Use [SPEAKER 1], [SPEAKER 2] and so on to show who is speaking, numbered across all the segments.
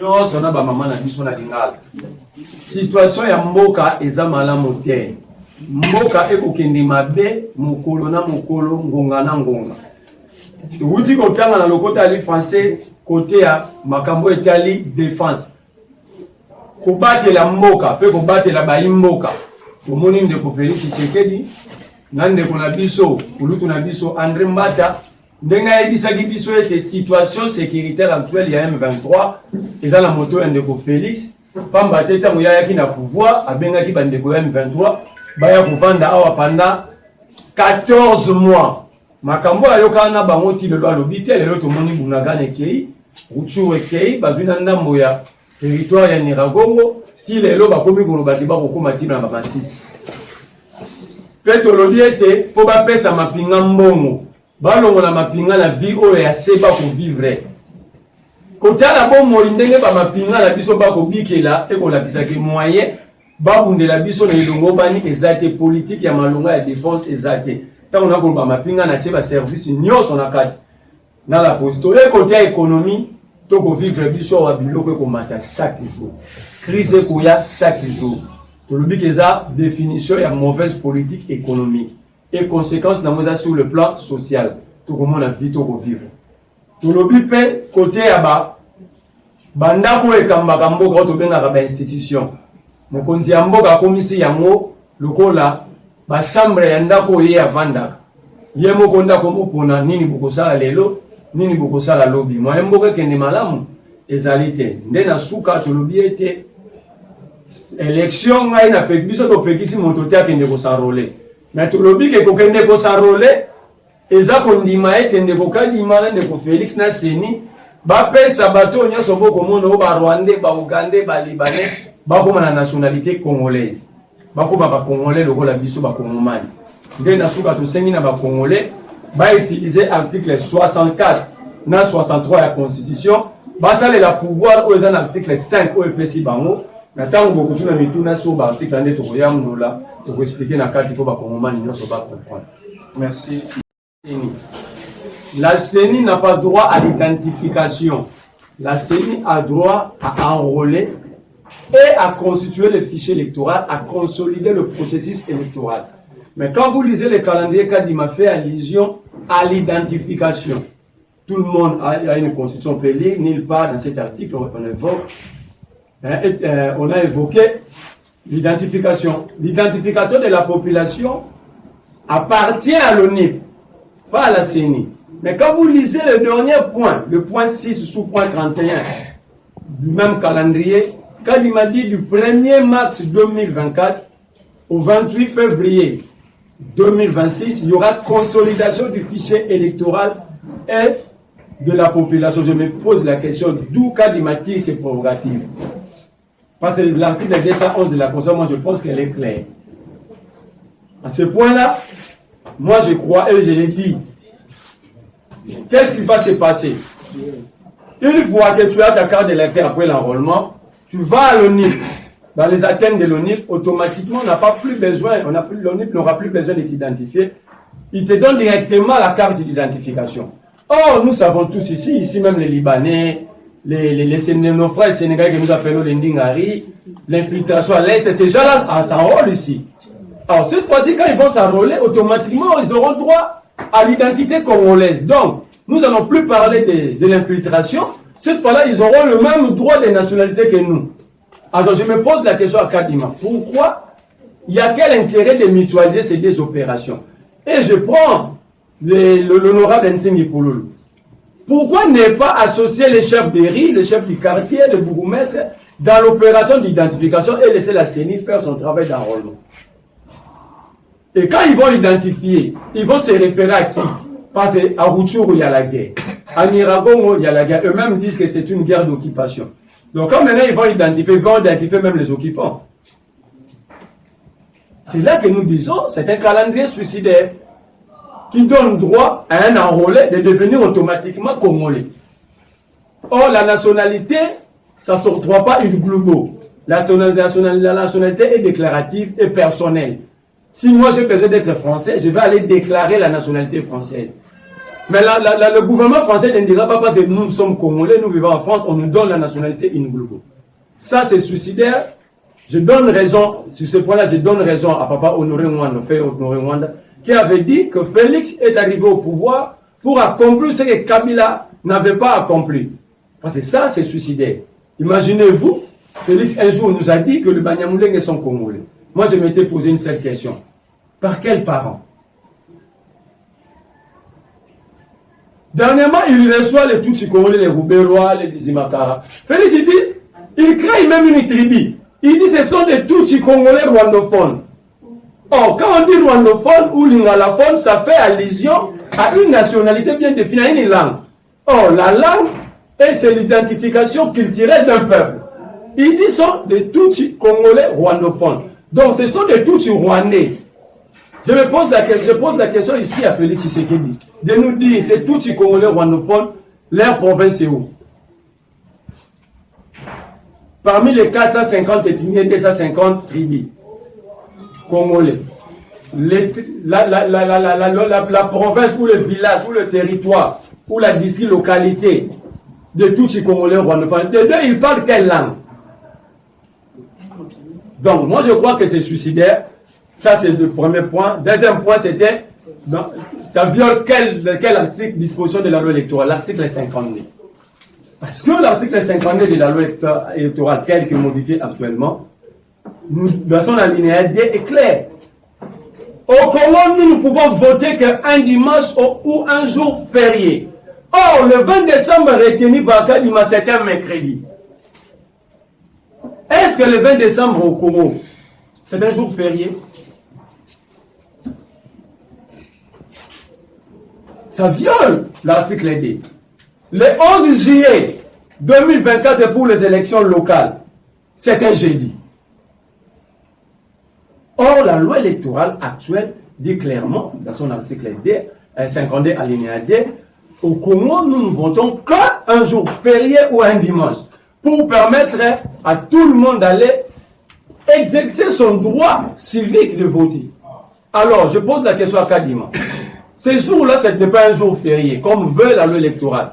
[SPEAKER 1] nyonso na ba mama na biso na lingala situation ya mboka eza malamu te mboka ekokende mabe mokolo na mokolo ngonga na ngonga uti kotanga na lokota ali français côté ya makambo etali défense kobatela mboka pe kobatela ba mboka omoni ndeko Félix Tshisekedi na ndeko na biso kulutu na biso André Mbata ndenga yebisaki biso ete situation sécuritaire actuelle ya M23 eza na moto ya ndeko Félix pamba te tango yayaki na pouvoir abengaki bandeko ya M23 baya kovanda awa pendant 14 mois makambo ayoka na bango ti lelo alobi te lelo tomoni Bunagana ekei Rutshuru ekei bazwi na ndambo ya territoire ya Nyiragongo ti lelo bakomi koloba te bakokoma ti na bamasisi pe tolobi ete fo bapesa mapinga mbongo balongola mapinga na vie oyo ya se bakovivre kotala bomoi ndenge bamapinga na biso bakobikela ekolakisaki moyen babundela biso na elongo bani eza te politique ya malonga ya défense eza te ntango nakoloba mapinga na tie baservice nyonso na kati na la posto ekote ya économie tokovivre biso wa biloko ekomata chaque jour crise ekoya chaque jour tolobi ke eza définition ya mauvaise politique économique et conséquence na eza sur le plan social tokomona vie tokovivre tolobi pe côté ya bandako ekambaka mboka tobengaka bainstitution mokonzi ya mboka akomisi yango lokola bachambre ya ndako ye avandaka ye moko ndako mopona nini bokosala lelo nini bokosala lobi moye mboka ekende malamu ezali te nde na suka tolobi ete élection ngai na biso topekisi moto te akende kosarole mais tolobi ke kokende kosarole eza kondima ete ndeko Kadima na ndeko Félix na Seni bapesa bato nyonso bokomona o barwandais baugandais balibanais bakoma na nationalité congolaise bakoma bacongolais lokola biso bakongomani nde na suka tosengi na bacongolais bautilize article 64 na 63 ya constitution basalela pouvoir oyo eza na article 5 oyo epesi bango na ntango bokotuna mituna so baarticle nde tokoyamnola tokoexplike na kati mpo bakongomani nyonso bacomprendre.
[SPEAKER 2] Merci.
[SPEAKER 1] La CENI n'a pas droit à l'identification. La CENI a droit à enrôler et à constituer le fichier électoral, à consolider le processus électoral. Mais quand vous lisez le calendrier, Kadima fait allusion à l'identification. Tout le monde a une constitution, on peut lire, nulle part dans cet article, on a évoqué l'identification. L'identification de la population appartient à l'ONIP, pas à la CENI. Mais quand vous lisez le dernier point, le point 6 sous point 31 du même calendrier, Kadima dit du 1er mars 2024 au 28 février 2026, il y aura consolidation du fichier électoral et de la population. Je me pose la question d'où Kadima tire ses prérogatives. Parce que l'article 211 de la Constitution, moi je pense qu'elle est claire. À ce point-là, moi je crois et je l'ai dit. Qu'est-ce qui va se passer? Une fois que tu as ta carte d'électeur après l'enrôlement, tu vas à l'ONIP. Dans les antennes de l'ONIP, automatiquement, on n'a pas plus besoin, l'ONIP n'aura plus besoin de t'identifier. Il te donne directement la carte d'identification. Or, nous savons tous ici même les Libanais, nos frères sénégalais que nous appelons les Ndingari, l'infiltration à l'Est, ces gens-là s'enrôlent ici. Alors, cette fois-ci, quand ils vont s'enrôler, automatiquement, ils auront droit à l'identité congolaise. Donc, nous n'allons plus parler de l'infiltration. Cette fois-là, ils auront le même droit de nationalité que nous. Alors, je me pose la question à Kadima. Pourquoi il y a quel intérêt de mutualiser ces deux opérations? Et je prends l'honorable Nsengi Pouloulou. Pourquoi ne pas associer les chefs de riz, les chefs du quartier, les bourgmestres dans l'opération d'identification et laisser la CENI faire son travail d'enrôlement? Et quand ils vont identifier, ils vont se référer à qui? Parce qu'à Rutshuru, il y a la guerre. À Nyiragongo, il y a la guerre. Eux-mêmes disent que c'est une guerre d'occupation. Donc quand maintenant ils vont identifier même les occupants. C'est là que nous disons, c'est un calendrier suicidaire qui donne droit à un enrôlé de devenir automatiquement congolais. Or, la nationalité, ça ne s'octroie pas une globo. La nationalité est déclarative et personnelle. Si moi j'ai besoin d'être français, je vais aller déclarer la nationalité française. Mais le gouvernement français ne dira pas parce que nous sommes Congolais, nous vivons en France, on nous donne la nationalité Inglugo. Ça, c'est suicidaire. Je donne raison, sur ce point-là, je donne raison à papa Honoré Mwanda, qui avait dit que Félix est arrivé au pouvoir pour accomplir ce que Kabila n'avait pas accompli. Parce que ça, c'est suicidaire. Imaginez-vous, Félix un jour nous a dit que le Banyamulenge sont Congolais. Moi, je m'étais posé une seule question. Par quels parents? Dernièrement, il reçoit les Tutsi Congolais, les Rouberois, les Dizimakara. Félix, il dit, il crée même une tribu. Il dit ce sont des Tutsi Congolais rwandophones. Or, quand on dit rwandophone ou lingalaphone, ça fait allusion à une nationalité bien définie, à une langue. Or, la langue, c'est l'identification culturelle d'un peuple. Il dit ce sont des Tutsi Congolais rwandophones. Donc, ce sont des Tutsi rwandais. Je pose la question ici à Félix Tshisekedi, de nous dire, ces Tutsi Congolais rwandophones, leur province est où? Parmi les 450 ethnies, 250 tribus congolais, la province ou le village ou le territoire ou la district localité de Tutsi Congolais rwandophones, les deux, ils parlent quelle langue? Donc, moi, je crois que c'est suicidaire. Ça, c'est le premier point. Deuxième point, c'était, ça viole quel article, disposition de la loi électorale? L'article 52. Parce que l'article 52 de la loi électorale, tel que modifié actuellement, nous, dans son alinéa D, est clair. Au Congo, nous ne pouvons voter qu'un dimanche ou un jour férié. Or, le 20 décembre retenu par Kadima, c'est un mercredi. Est-ce que le 20 décembre au Congo, c'est un jour férié? Ça viole l'article D. Le 11 juillet 2024 pour les élections locales, c'est un jeudi. Or, la loi électorale actuelle dit clairement, dans son article D, 52 alinéa D, au Congo, nous ne votons qu'un jour férié ou un dimanche, pour permettre à tout le monde d'aller exercer son droit civique de voter. Alors, je pose la question à Kadima. Ces jours-là, ce n'est pas un jour férié, comme veut la loi électorale.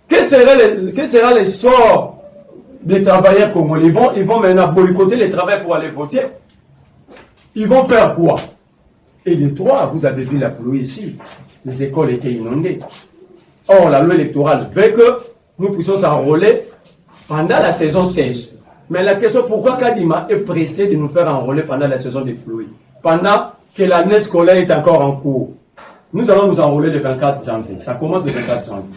[SPEAKER 1] Quel sera le sort des travailleurs congolais? Ils vont maintenant boycotter les travailleurs pour aller voter. Ils vont faire quoi? Et les trois, vous avez vu la pluie ici. Les écoles étaient inondées. Or, la loi électorale veut que nous puissions s'enrôler pendant la saison sèche. Mais la question, pourquoi Kadima est pressé de nous faire enrôler pendant la saison des pluies? Pendant que l'année scolaire est encore en cours. Nous allons nous enrôler le 24 janvier. Ça commence le 24 janvier.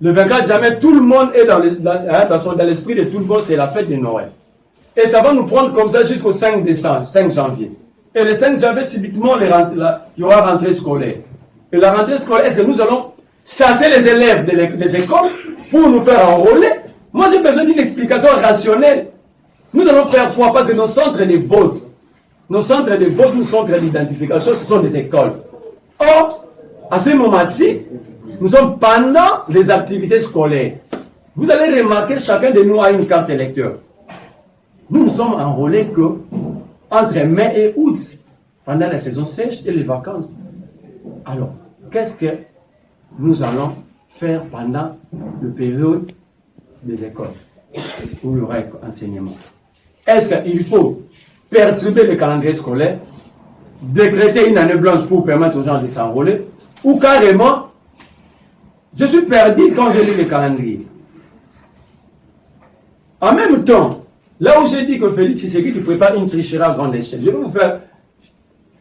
[SPEAKER 1] Le 24 janvier, tout le monde est dans l'esprit de tout le monde, c'est la fête de Noël. Et ça va nous prendre comme ça jusqu'au 5 décembre, 5 janvier. Et le 5 janvier, subitement, il y aura rentrée scolaire. Et la rentrée scolaire, est-ce que nous allons chasser les élèves des écoles pour nous faire enrôler? Moi, j'ai besoin d'une explication rationnelle. Nous allons faire quoi? Parce que nos centres de vote, nos centres d'identification, ce sont des écoles. Or, à ce moment-ci, nous sommes pendant les activités scolaires. Vous allez remarquer, chacun de nous a une carte électeur. Nous sommes enrôlés que entre mai et août, pendant la saison sèche et les vacances. Alors, qu'est-ce que nous allons faire pendant la période des écoles où il y aura enseignement? Est-ce qu'il faut perturber le calendrier scolaire, décréter une année blanche pour permettre aux gens de s'enrôler, ou carrément, je suis perdu quand je lis le calendrier. En même temps, là où j'ai dit que Félix Tshisekedi prépare une tricherie à grande échelle, je vais vous faire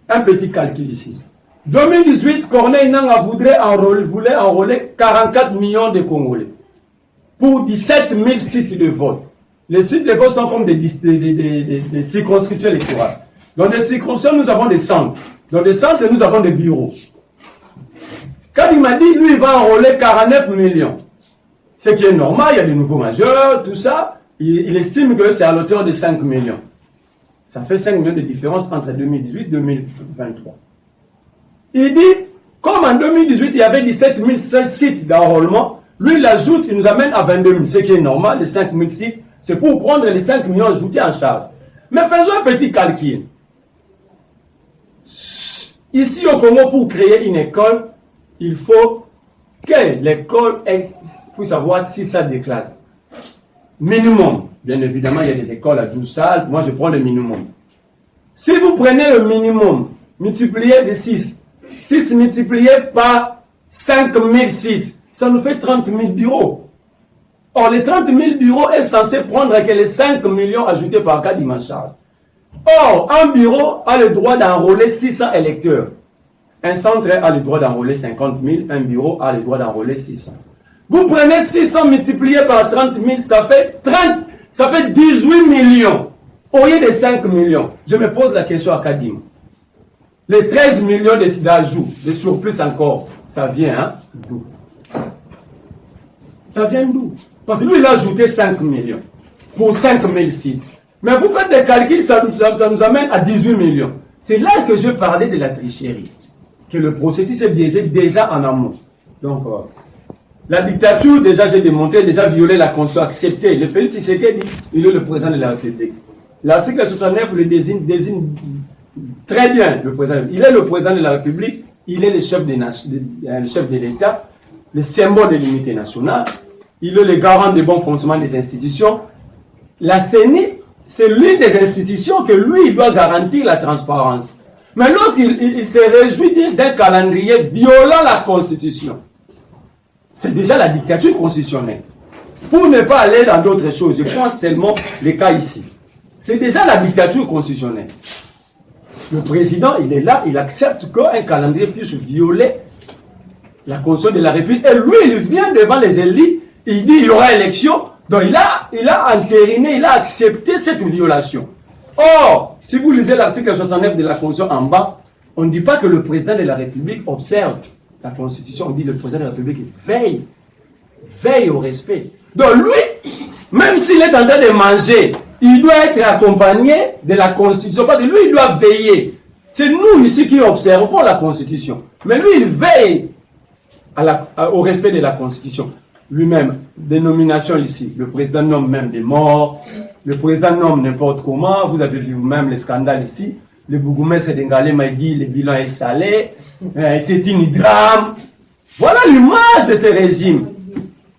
[SPEAKER 1] un petit calcul ici. 2018, Corneille Nangaa voulait enrôler 44 millions de Congolais pour 17 000 sites de vote. Les sites de vote sont comme des circonscriptions électorales. Dans les circonscriptions, nous avons des centres. Dans les centres, nous avons des bureaux. Quand il m'a dit, lui, il va enrôler 49 millions. Ce qui est normal, il y a des nouveaux majeurs, tout ça. Il estime que c'est à l'auteur de 5 millions. Ça fait 5 millions de différence entre 2018 et 2023. Il dit, comme en 2018, il y avait 17 000 sites d'enrôlement, lui, il ajoute, il nous amène à 22 000. Ce qui est normal, les 5 000 sites, c'est pour prendre les 5 millions ajoutés en charge. Mais faisons un petit calcul. Ici au Congo, pour créer une école, il faut que l'école puisse avoir 6 salles de classe. Minimum. Bien évidemment, il y a des écoles à 12 salles. Moi, je prends le minimum. Si vous prenez le minimum, multiplié de 6, 6 multiplié par 5000 sites, ça nous fait 30 000 bureaux. Or, les 30 000 bureaux est censé prendre que les 5 millions ajoutés par cas d'image-charge. Or, un bureau a le droit d'enrôler 600 électeurs. Un centre a le droit d'enrôler 50 000, un bureau a le droit d'enrôler 600. Vous prenez 600 multiplié par 30 000, ça fait 18 millions. Au lieu de 5 millions, je me pose la question à Kadim. Les 13 millions d'ajouts, de surplus encore, ça vient d'où? Ça vient d'où? Parce que lui, il a ajouté 5 millions pour 5 000 sites. Mais vous faites des calculs, ça nous amène à 18 millions. C'est là que je parlais de la tricherie. Que le processus est biaisé déjà en amont. Donc, la dictature, déjà, j'ai démontré, déjà violé la Constitution, accepté. Le Félix Tshisekedi, il est le président de la République. L'article 69 le désigne très bien, le président. Il est le président de la République, il est le chef de l'État, le symbole de l'unité nationale, il est le garant des bons fonctionnements des institutions. La CENI, c'est l'une des institutions que lui, il doit garantir la transparence. Mais lorsqu'il se réjouit d'un calendrier violant la Constitution, c'est déjà la dictature constitutionnelle. Pour ne pas aller dans d'autres choses, je prends seulement les cas ici. C'est déjà la dictature constitutionnelle. Le président, il est là, il accepte qu'un calendrier puisse violer la Constitution de la République. Et lui, il vient devant les élites, il dit il y aura élection. Donc il a entériné, il a accepté cette violation. Or, si vous lisez l'article 69 de la Constitution en bas, on ne dit pas que le président de la République observe la Constitution, on dit le président de la République veille au respect. Donc lui, même s'il est en train de manger, il doit être accompagné de la Constitution, parce que lui, il doit veiller. C'est nous ici qui observons la Constitution. Mais lui, il veille au respect de la Constitution. Lui-même, des nominations ici. Le président nomme même des morts. Le président nomme n'importe comment. Vous avez vu vous-même les scandales ici. Le bourgmestre d'Engalé m'a dit le bilan est salé. C'est une drame. Voilà l'image de ce régime.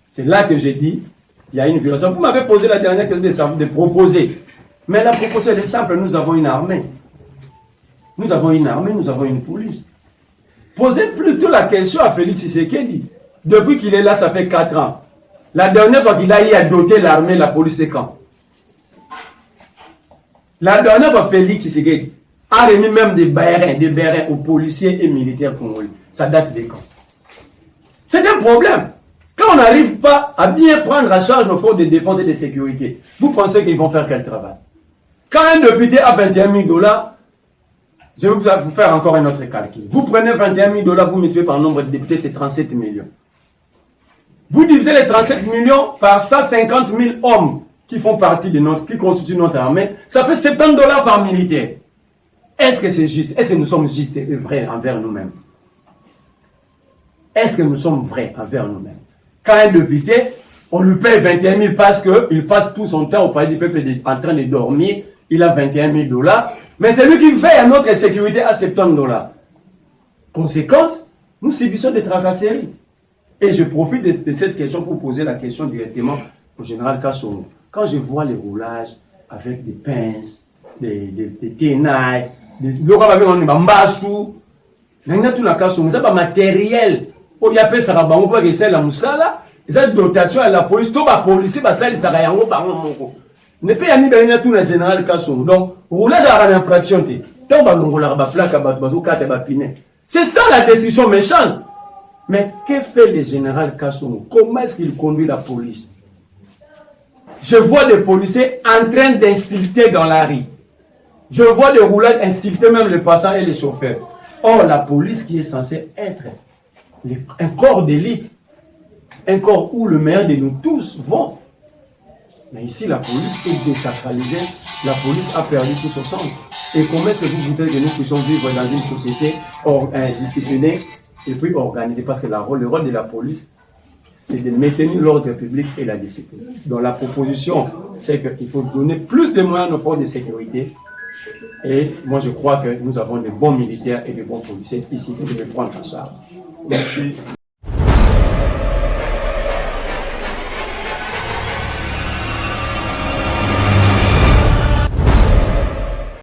[SPEAKER 1] C'est là que j'ai dit, il y a une violation. Vous m'avez posé la dernière question de proposer. Mais la proposition est simple. Nous avons une armée. Nous avons une armée, nous avons une police. Posez plutôt la question à Félix Tshisekedi. Depuis qu'il est là, ça fait 4 ans. La dernière fois qu'il a eu à doter l'armée, la police, c'est quand? La dernière fois, Félix Tshisekedi a remis même des bérets aux policiers et militaires congolais. Ça date de quand? C'est un problème. Quand on n'arrive pas à bien prendre en charge nos forces de défense et de sécurité, vous pensez qu'ils vont faire quel travail? Quand un député a 21 000 $, je vais vous faire encore un autre calcul. Vous prenez 21 000 $, vous multipliez par le nombre de députés, c'est 37 millions. Vous divisez les 37 millions par 150 000 hommes qui font partie qui constituent notre armée, ça fait 70 $ par militaire. Est-ce que c'est juste? Est-ce que nous sommes justes et vrais envers nous-mêmes? Est-ce que nous sommes vrais envers nous-mêmes? Quand un député, on lui paye 21 000 parce qu'il passe tout son temps au palais du peuple en train de dormir, il a 21 000 $, mais c'est lui qui veille à notre sécurité à 70 $. Conséquence, nous subissons des tracasseries. Et je profite de cette question pour poser la question directement au général Kassomo. Quand je vois les roulages avec des pinces, des tenailles, des matériel, il y a ça la musala, dotation à la police, tout la police, ne peut y avoir tout le général Kassomo. Donc, roulage à l'infraction, c'est ça la décision méchante. Mais que fait le général Kassomo? Comment est-ce qu'il conduit la police? Je vois des policiers en train d'insulter dans la rue. Je vois des roulages insulter même les passants et les chauffeurs. Or, la police qui est censée être un corps d'élite, un corps où le meilleur de nous tous vont. Mais ici, la police est désacralisée. La police a perdu tout son sens. Et comment est-ce que vous voudrez que nous puissions vivre dans une société disciplinée et puis organisée? Parce que le rôle de la police, c'est de maintenir l'ordre public et la discipline. Donc la proposition, c'est qu'il faut donner plus de moyens à nos forces de sécurité. Et moi, je crois que nous avons de bons militaires et de bons policiers ici. Il faut les prendre en charge. Merci.